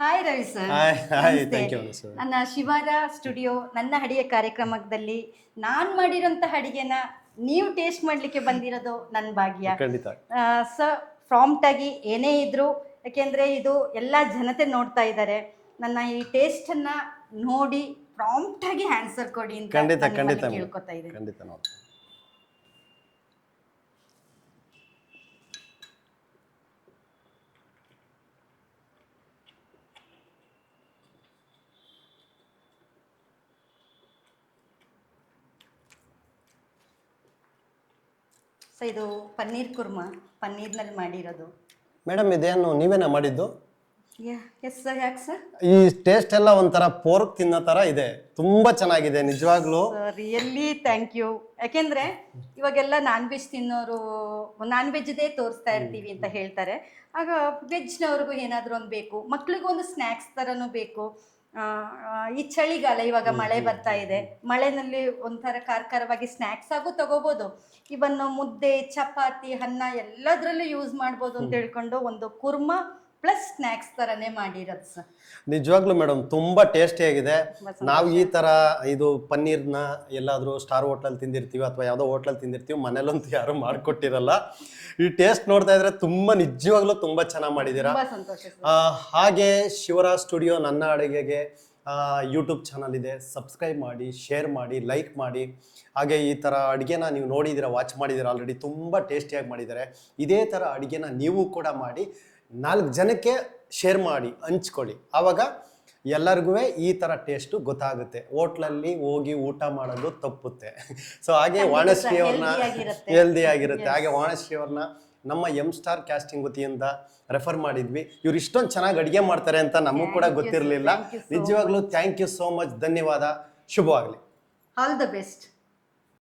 Hi Ravi sir. Hi hi ನಮಸ್ತೆ. Thank you sir. ನನ್ನ ಶಿವಾರ ಸ್ಟುಡಿಯೋ ನನ್ನ ಅಡಿಗೆ ಕಾರ್ಯಕ್ರಮದಲ್ಲಿ ನಾನು ಮಾಡಿರೋಂಥ ಅಡಿಗೆನ ನೀವು ಟೇಸ್ಟ್ ಮಾಡಲಿಕ್ಕೆ ಬಂದಿರೋದು ನನ್ನ ಭಾಗ್ಯ. ಖಂಡಿತ. ಸೊ ಪ್ರಾಂಪ್ಟಾಗಿ ಏನೇ ಇದ್ದರೂ, ಯಾಕೆಂದರೆ ಇದು ಎಲ್ಲ ಜನತೆ ನೋಡ್ತಾ ಇದ್ದಾರೆ, ನನ್ನ ಈ ಟೇಸ್ಟನ್ನು ನೋಡಿ ಪ್ರಾಂಪ್ಟಾಗಿ ಆನ್ಸರ್ ಕೊಡಿ ಅಂತ ಖಂಡಿತ ನಾನು ಖಂಡಿತ ನಿಮ್ಮಲ್ಲಿ ಕೇಳ್ಕೊತಾ ಇದ್ದೀನಿ. ಖಂಡಿತ ನೋಡಿ. ಸೊ ಇದು ಪನ್ನೀರ್ ಕುರ್ಮಾ, ಪನ್ನೀರ್ನಲ್ಲಿ ಮಾಡಿರೋದು. ಮೇಡಮ್ ಇದೇನು ನೀವೇನ ಮಾಡಿದ್ದು? Yes sir. ಯಾಕೆ ಸರ್? ಈ ಟೇಸ್ಟ್ ಎಲ್ಲ ಒಂಥರ ಪೋರ್ಕ್ ತಿನ್ನೋ ಥರ ಇದೆ, ತುಂಬಾ ಚೆನ್ನಾಗಿದೆ ನಿಜವಾಗ್ಲೂ. Really thank you. ಯಾಕೆಂದ್ರೆ ಇವಾಗೆಲ್ಲ ನಾನ್ ವೆಜ್ ತಿನ್ನೋರು ನಾನ್ ವೆಜ್ದೇ ತೋರಿಸ್ತಾ ಇರ್ತೀವಿ ಅಂತ ಹೇಳ್ತಾರೆ. ಆಗ ವೆಜ್ನವ್ರಿಗೂ ಏನಾದರೂ ಒಂದು ಬೇಕು, ಮಕ್ಳಿಗೂ ಒಂದು ಸ್ನ್ಯಾಕ್ಸ್ ಥರನೂ ಬೇಕು. ಈ ಚಳಿಗಾಲ, ಇವಾಗ ಮಳೆ ಬರ್ತಾ ಇದೆ, ಮಳೆನಲ್ಲಿ ಒಂಥರ ಖಾರವಾಗಿ ಸ್ನ್ಯಾಕ್ಸ್ ಆಗು ತಗೋಬೋದು. ಇವನ್ ಮುದ್ದೆ, ಚಪಾತಿ, ಅನ್ನ ಎಲ್ಲದರಲ್ಲೂ ಯೂಸ್ ಮಾಡ್ಬೋದು ಅಂತ ಹೇಳ್ಕೊಂಡು ಒಂದು ಕುರ್ಮಾ ಪ್ಲಸ್ ಸ್ನ್ಯಾಕ್ಸ್ ಥರನೇ ಮಾಡಿರೋದು ಸರ್. ನಿಜವಾಗ್ಲೂ ಮೇಡಮ್ ತುಂಬಾ ಟೇಸ್ಟಿ ಆಗಿದೆ. ನಾವು ಈ ತರ ಇದು ಪನ್ನೀರ್ನ ಎಲ್ಲಾದ್ರೂ ಸ್ಟಾರ್ ಹೋಟ್ಲಲ್ ತಿಂದಿರ್ತೀವಿ ಅಥವಾ ಯಾವುದೋ ಹೋಟ್ಲಲ್ಲಿ ತಿಂದಿರ್ತೀವಿ, ಮನೇಲಂತೂ ಯಾರು ಮಾಡ್ಕೊಟ್ಟಿರಲ್ಲ. ಈ ಟೇಸ್ಟ್ ನೋಡ್ತಾ ಇದ್ರೆ ತುಂಬಾ ನಿಜವಾಗ್ಲೂ ತುಂಬಾ ಚೆನ್ನಾಗಿ ಮಾಡಿದ್ದೀರಾ. ತುಂಬಾ ಸಂತೋಷ ಸರ್. ಹಾಗೆ ಶಿವರ ಸ್ಟುಡಿಯೋ ನನ್ನ ಅಡುಗೆಗೆ ಯೂಟ್ಯೂಬ್ ಚಾನಲ್ ಇದೆ, ಸಬ್ಸ್ಕ್ರೈಬ್ ಮಾಡಿ, ಶೇರ್ ಮಾಡಿ, ಲೈಕ್ ಮಾಡಿ. ಹಾಗೆ ಈ ಥರ ಅಡುಗೆನ ನೀವು ನೋಡಿದ್ದೀರಾ, ವಾಚ್ ಮಾಡಿದ್ದೀರಾ ಆಲ್ರೆಡಿ, ತುಂಬ ಟೇಸ್ಟಿಯಾಗಿ ಮಾಡಿದ್ದಾರೆ. ಇದೇ ಥರ ಅಡುಗೆನ ನೀವು ಕೂಡ ಮಾಡಿ 4 ಜನಕ್ಕೆ ಶೇರ್ ಮಾಡಿ, ಹಂಚ್ಕೊಳ್ಳಿ. ಆವಾಗ ಎಲ್ಲರಿಗೂ ಈ ಥರ ಟೇಸ್ಟು ಗೊತ್ತಾಗುತ್ತೆ. ಹೋಟ್ಲಲ್ಲಿ ಹೋಗಿ ಊಟ ಮಾಡೋದು ತಪ್ಪುತ್ತೆ. ಸೊ ಹಾಗೆ ವಾಣಶ್ರೀ ಅವ್ರನ್ನ ಹೆಲ್ದಿ ಆಗಿರುತ್ತೆ. ಹಾಗೆ ವಾಣಶ್ರೀ ಅವ್ರನ್ನ ನಮ್ಮ M-Star ಕ್ಯಾಸ್ಟಿಂಗ್ ವತಿಯಿಂದ ರೆಫರ್ ಮಾಡಿದ್ವಿ. ಇವ್ರು ಇಷ್ಟೊಂದು ಚೆನ್ನಾಗಿ ಅಡುಗೆ ಮಾಡ್ತಾರೆ ಅಂತ ನಮಗೂ ಕೂಡ ಗೊತ್ತಿರಲಿಲ್ಲ. ನಿಜವಾಗ್ಲೂ ಥ್ಯಾಂಕ್ ಯು ಸೋ ಮಚ್. ಧನ್ಯವಾದ. ಶುಭವಾಗಲಿ. All the best.